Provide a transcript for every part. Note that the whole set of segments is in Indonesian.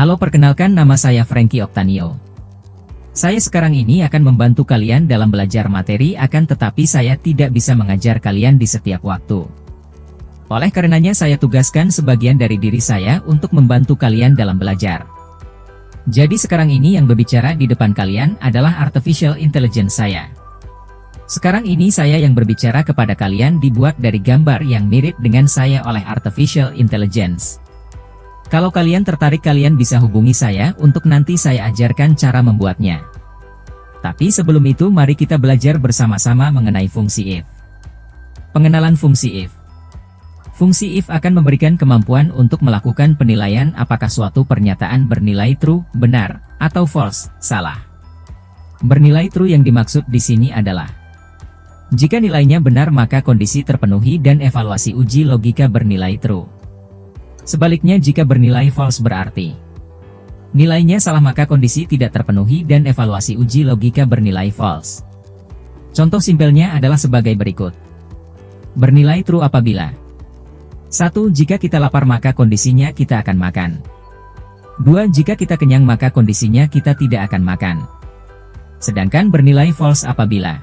Halo, perkenalkan, nama saya Frankie Oktanio. Saya sekarang ini akan membantu kalian dalam belajar materi, akan tetapi saya tidak bisa mengajar kalian di setiap waktu. Oleh karenanya saya tugaskan sebagian dari diri saya untuk membantu kalian dalam belajar. Jadi sekarang ini yang berbicara di depan kalian adalah artificial intelligence saya. Sekarang ini saya yang berbicara kepada kalian dibuat dari gambar yang mirip dengan saya oleh artificial intelligence. Kalau kalian tertarik, kalian bisa hubungi saya untuk nanti saya ajarkan cara membuatnya. Tapi sebelum itu mari kita belajar bersama-sama mengenai fungsi if. Pengenalan fungsi if. Fungsi if akan memberikan kemampuan untuk melakukan penilaian apakah suatu pernyataan bernilai true, benar, atau false, salah. Bernilai true yang dimaksud di sini adalah jika nilainya benar maka kondisi terpenuhi dan evaluasi uji logika bernilai true. Sebaliknya jika bernilai false berarti nilainya salah maka kondisi tidak terpenuhi dan evaluasi uji logika bernilai false. Contoh simpelnya adalah sebagai berikut. Bernilai true apabila 1. Jika kita lapar maka kondisinya kita akan makan. 2. Jika kita kenyang maka kondisinya kita tidak akan makan. Sedangkan bernilai false apabila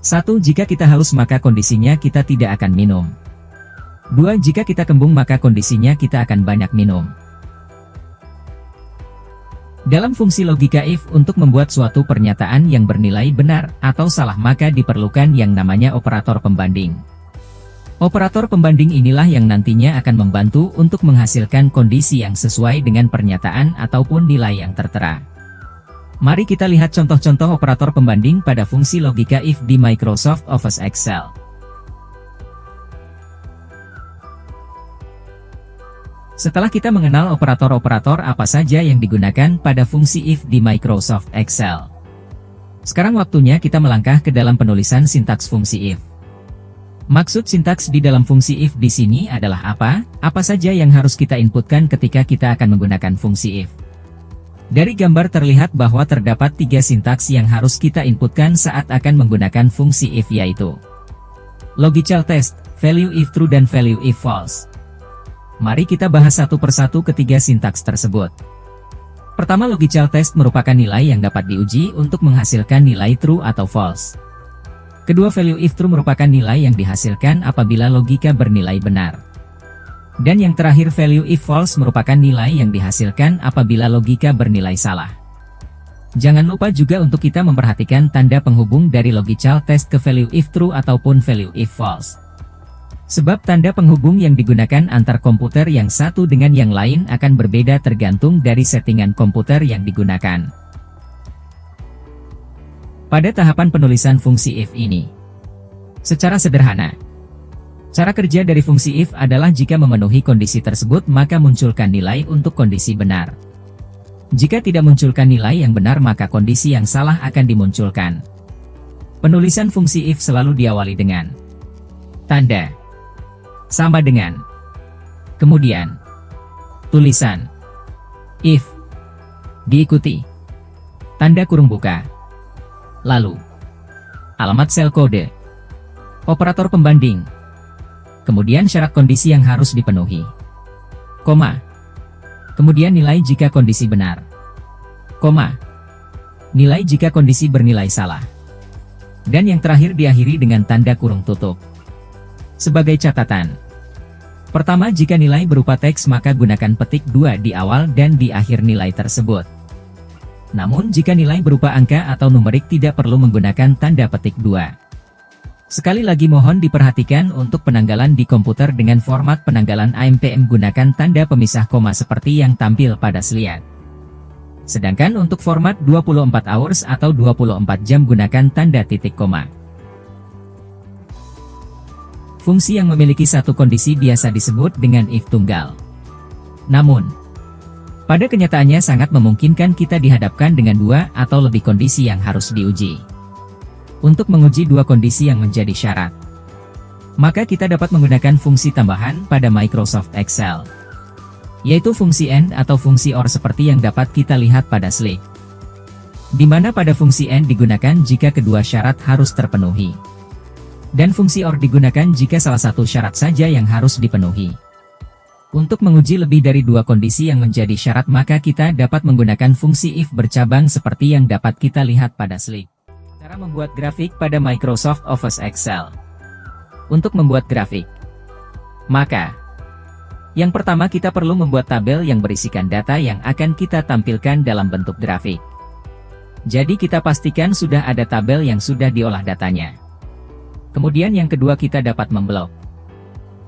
1. Jika kita haus maka kondisinya kita tidak akan minum. 2. Jika kita kembung maka kondisinya kita akan banyak minum. Dalam fungsi logika if, untuk membuat suatu pernyataan yang bernilai benar atau salah maka diperlukan yang namanya operator pembanding. Operator pembanding inilah yang nantinya akan membantu untuk menghasilkan kondisi yang sesuai dengan pernyataan ataupun nilai yang tertera. Mari kita lihat contoh-contoh operator pembanding pada fungsi logika if di Microsoft Office Excel. Setelah kita mengenal operator-operator apa saja yang digunakan pada fungsi if di Microsoft Excel, sekarang waktunya kita melangkah ke dalam penulisan sintaks fungsi if. Maksud sintaks di dalam fungsi if di sini adalah apa? Apa saja yang harus kita inputkan ketika kita akan menggunakan fungsi if? Dari gambar terlihat bahwa terdapat 3 sintaks yang harus kita inputkan saat akan menggunakan fungsi if, yaitu logical test, value if true, dan value if false. Mari kita bahas satu persatu ketiga sintaks tersebut. Pertama, logical test merupakan nilai yang dapat diuji untuk menghasilkan nilai true atau false. Kedua, value if true merupakan nilai yang dihasilkan apabila logika bernilai benar. Dan yang terakhir, value if false merupakan nilai yang dihasilkan apabila logika bernilai salah. Jangan lupa juga untuk kita memperhatikan tanda penghubung dari logical test ke value if true ataupun value if false. Sebab tanda penghubung yang digunakan antar komputer yang satu dengan yang lain akan berbeda tergantung dari settingan komputer yang digunakan. Pada tahapan penulisan fungsi if ini, secara sederhana, cara kerja dari fungsi if adalah jika memenuhi kondisi tersebut maka munculkan nilai untuk kondisi benar. Jika tidak munculkan nilai yang benar maka kondisi yang salah akan dimunculkan. Penulisan fungsi if selalu diawali dengan tanda sama dengan, kemudian tulisan if, diikuti tanda kurung buka, lalu alamat sel kode, operator pembanding, kemudian syarat kondisi yang harus dipenuhi, koma, kemudian nilai jika kondisi benar, koma, nilai jika kondisi bernilai salah, dan yang terakhir diakhiri dengan tanda kurung tutup. Sebagai catatan, pertama, jika nilai berupa teks maka gunakan petik 2 di awal dan di akhir nilai tersebut. Namun jika nilai berupa angka atau numerik tidak perlu menggunakan tanda petik 2. Sekali lagi mohon diperhatikan untuk penanggalan di komputer dengan format penanggalan AMPM gunakan tanda pemisah koma seperti yang tampil pada slide. Sedangkan untuk format 24 hours atau 24 jam gunakan tanda titik koma. Fungsi yang memiliki satu kondisi biasa disebut dengan if tunggal. Namun, pada kenyataannya sangat memungkinkan kita dihadapkan dengan 2 atau lebih kondisi yang harus diuji. Untuk menguji 2 kondisi yang menjadi syarat, maka kita dapat menggunakan fungsi tambahan pada Microsoft Excel, yaitu fungsi AND atau fungsi OR seperti yang dapat kita lihat pada slide. Di mana pada fungsi AND digunakan jika kedua syarat harus terpenuhi. Dan fungsi OR digunakan jika salah satu syarat saja yang harus dipenuhi. Untuk menguji lebih dari dua kondisi yang menjadi syarat, maka kita dapat menggunakan fungsi if bercabang seperti yang dapat kita lihat pada slide. Cara membuat grafik pada Microsoft Office Excel. Untuk membuat grafik, maka yang pertama kita perlu membuat tabel yang berisikan data yang akan kita tampilkan dalam bentuk grafik. Jadi kita pastikan sudah ada tabel yang sudah diolah datanya. Kemudian yang kedua, kita dapat memblok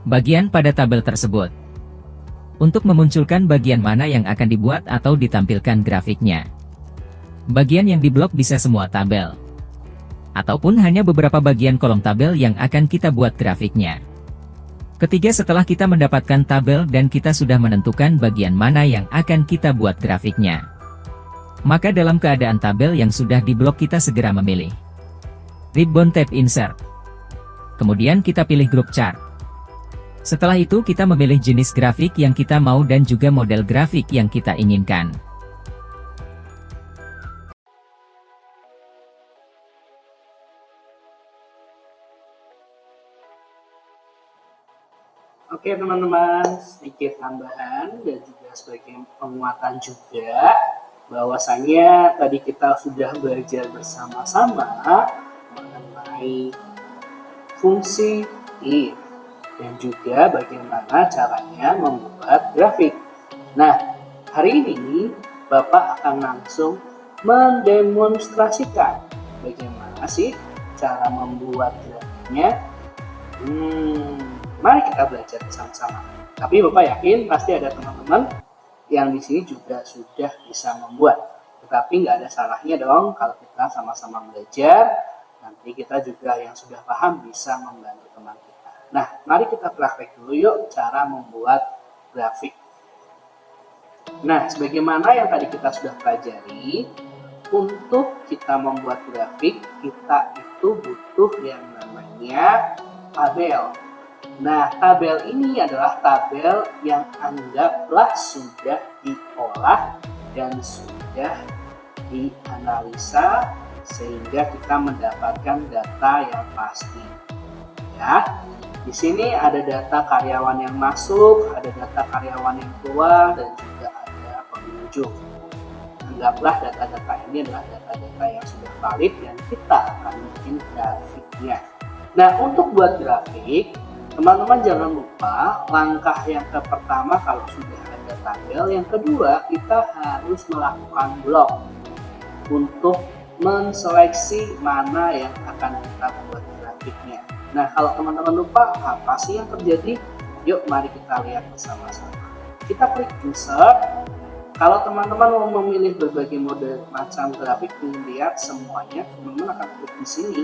bagian pada tabel tersebut untuk memunculkan bagian mana yang akan dibuat atau ditampilkan grafiknya. Bagian yang diblok bisa semua tabel, ataupun hanya beberapa bagian kolom tabel yang akan kita buat grafiknya. Ketiga, setelah kita mendapatkan tabel dan kita sudah menentukan bagian mana yang akan kita buat grafiknya, maka dalam keadaan tabel yang sudah diblok kita segera memilih ribbon tab insert. Kemudian kita pilih group chart. Setelah itu kita memilih jenis grafik yang kita mau dan juga model grafik yang kita inginkan. Oke teman-teman, sedikit tambahan dan juga sebagai penguatan juga, bahwasanya tadi kita sudah belajar bersama-sama mengenai fungsi if dan juga bagaimana caranya membuat grafik. Nah, hari ini Bapak akan langsung mendemonstrasikan bagaimana sih cara membuat grafiknya. Mari kita belajar bersama-sama. Tapi Bapak yakin pasti ada teman-teman yang di sini juga sudah bisa membuat. Tetapi nggak ada salahnya dong kalau kita sama-sama belajar. Nanti kita juga yang sudah paham bisa membantu teman kita. Nah, mari kita praktek dulu yuk cara membuat grafik. Nah, sebagaimana yang tadi kita sudah pelajari, untuk kita membuat grafik, kita itu butuh yang namanya tabel. Nah, tabel ini adalah tabel yang anggaplah sudah diolah dan sudah dianalisa sehingga kita mendapatkan data yang pasti. Ya, di sini ada data karyawan yang masuk, ada data karyawan yang keluar, dan juga ada pengunjung. Anggaplah data-data ini adalah data-data yang sudah valid dan kita akan bikin grafiknya. Nah, untuk buat grafik, teman-teman jangan lupa langkah yang pertama kalau sudah ada tabel, yang kedua kita harus melakukan blok untuk menseleksi mana yang akan kita buat grafiknya. Nah, kalau teman-teman lupa apa sih yang terjadi? Yuk mari kita lihat bersama-sama. Kita klik insert. Kalau teman-teman mau memilih berbagai mode macam grafik, ingin lihat semuanya, teman-teman akan klik di sini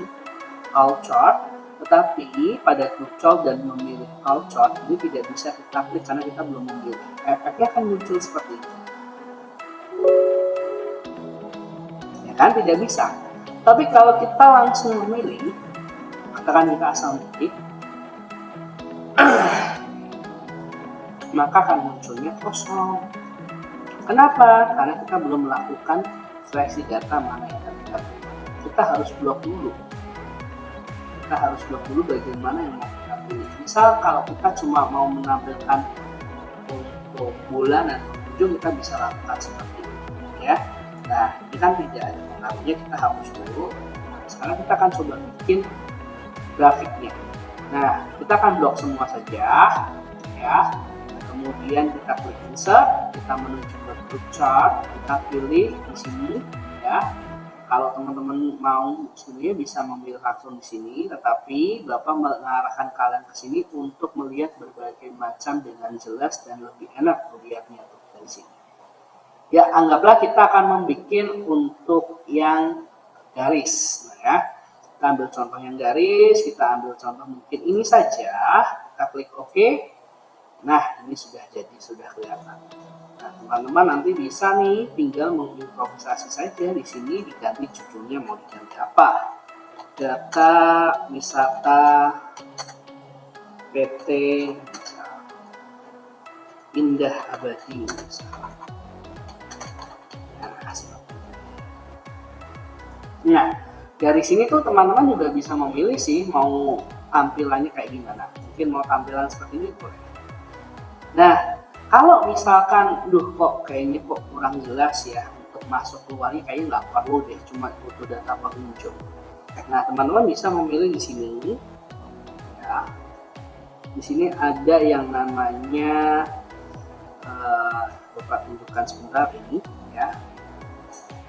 all chart. Tetapi pada group chart dan memilih all chart ini tidak bisa kita klik karena kita belum memilih. Efeknya akan muncul seperti ini. Ya kan, tidak bisa. Tapi kalau kita langsung memilih, katakan kita asal klik, maka akan munculnya kosong. Kenapa? Karena kita belum melakukan seleksi data mana yang akan kita buat. Kita harus blok dulu. Kita harus blok dulu bagaimana yang mau kita pilih. Misal kalau kita cuma mau menampilkan untuk bulan dan pengunjung, kita bisa lakukan seperti ini, ya. Nah, ini kan tidak ada pengaruhnya, kita hapus dulu. Sekarang kita akan coba bikin grafiknya. Nah, kita akan blok semua saja, ya. Kemudian kita klik insert, kita menuju ke group chart, kita pilih di sini, ya. Kalau teman-teman mau sebenarnya bisa memilih langsung di sini, tetapi Bapak mengarahkan kalian ke sini untuk melihat berbagai macam dengan jelas dan lebih enak melihatnya dari sini. Ya, anggaplah kita akan membuat untuk yang garis, nah, ya. Kita ambil contoh yang garis, kita ambil contoh mungkin ini saja, kita klik OK. Nah, ini sudah jadi, sudah kelihatan. Nah, teman-teman nanti bisa nih tinggal mengimprovisasi saja di sini, diganti judulnya mau diganti apa. Data wisata PT Indah Abadi misalnya. Nah, dari sini tuh teman-teman juga bisa memilih sih mau tampilannya kayak gimana. Mungkin mau tampilan seperti ini boleh. Nah, Kalau misalkan, kok kayaknya kok kurang jelas ya untuk masuk keluarnya, kayaknya nggak perlu deh, cuma butuh data pengunjung. Nah, teman-teman bisa memilih di sini ya. Di sini ada yang namanya Bapak tunjukkan sebentar ini ya.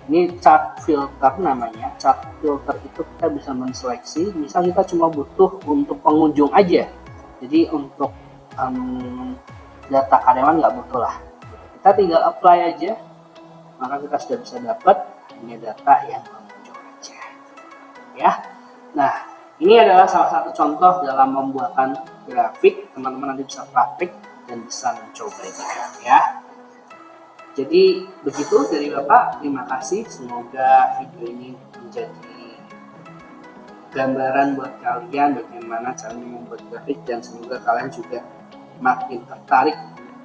Ini chart filter namanya. Chart filter itu kita bisa menseleksi, misal kita cuma butuh untuk pengunjung aja. Jadi untuk data karyawan nggak butuh lah. Kita tinggal apply aja, maka kita sudah bisa dapat hanya data yang pengunjung aja. Ya. Nah, ini adalah salah satu contoh dalam membuatkan grafik. Teman-teman nanti bisa praktik dan bisa mencobanya ya. Jadi begitu dari Bapak, terima kasih. Semoga video ini menjadi gambaran buat kalian bagaimana caranya membuat grafik, dan semoga kalian juga makin tertarik,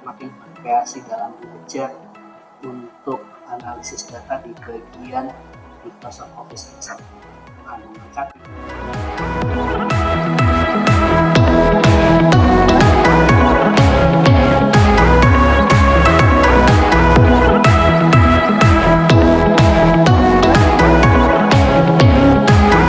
makin berkreasi dalam belajar untuk analisis data di bagian Microsoft Office Excel.